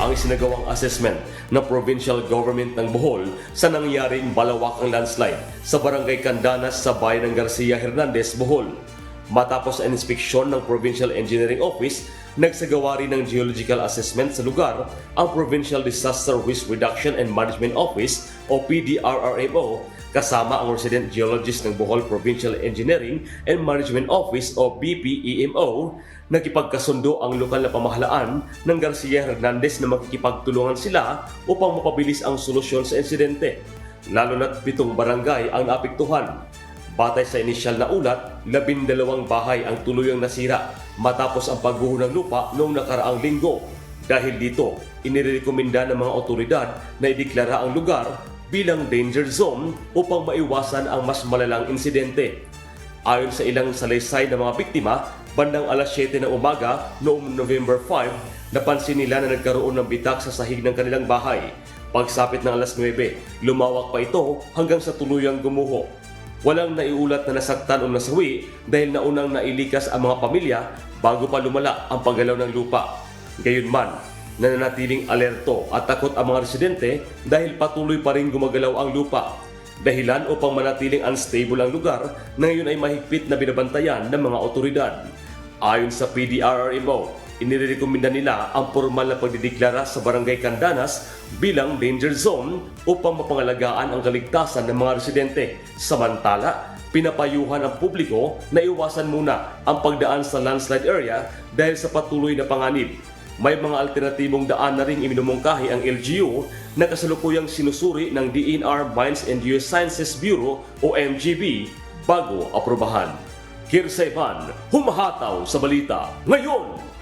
ang isinagawang assessment ng provincial government ng Bohol sa nangyaring malawakang landslide sa barangay Candanas sa bayan ng Garcia Hernandez, Bohol. Matapos ang inspeksyon ng Provincial Engineering Office, nagsagawa rin ng geological assessment sa lugar ang Provincial Disaster Risk Reduction and Management Office o PDRRMO kasama ang Resident Geologist ng Bohol Provincial Engineering and Management Office o BPEMO. Nakipagkasundo ang lokal na pamahalaan ng Garcia Hernandez na makikipagtulungan sila upang mapabilis ang solusyon sa insidente, lalo na't 7 barangay ang naapektuhan. Batay sa inisyal na ulat, 12 bahay ang tuluyang nasira matapos ang pagguho ng lupa noong nakaraang linggo. Dahil dito, inirekomenda ng mga otoridad na ideklara ang lugar bilang danger zone upang maiwasan ang mas malalang insidente. Ayon sa ilang salaysay ng mga biktima, bandang alas 7 ng umaga noong November 5, napansin nila na nagkaroon ng bitak sa sahig ng kanilang bahay. Pagsapit ng alas 9, lumawak pa ito hanggang sa tuluyang gumuho. Walang naiulat na nasaktan o nasawi dahil naunang nailikas ang mga pamilya bago pa lumala ang paggalaw ng lupa. Gayunman, nananatiling alerto at takot ang mga residente dahil patuloy pa rin gumagalaw ang lupa. Dahilan upang manatiling unstable ang lugar na ngayon ay mahigpit na binabantayan ng mga otoridad. Ayon sa PDRRMO, inirekomenda nila ang formal na pagdideklara sa Barangay Candanas bilang danger zone upang mapangalagaan ang kaligtasan ng mga residente. Samantala, pinapayuhan ang publiko na iwasan muna ang pagdaan sa landslide area dahil sa patuloy na panganib. May mga alternatibong daan na ring iminumungkahi ang LGU na kasalukuyang sinusuri ng DENR Mines and Geosciences Bureau o MGB bago aprobahan. Kirsa Ivan, humahataw sa balita ngayon!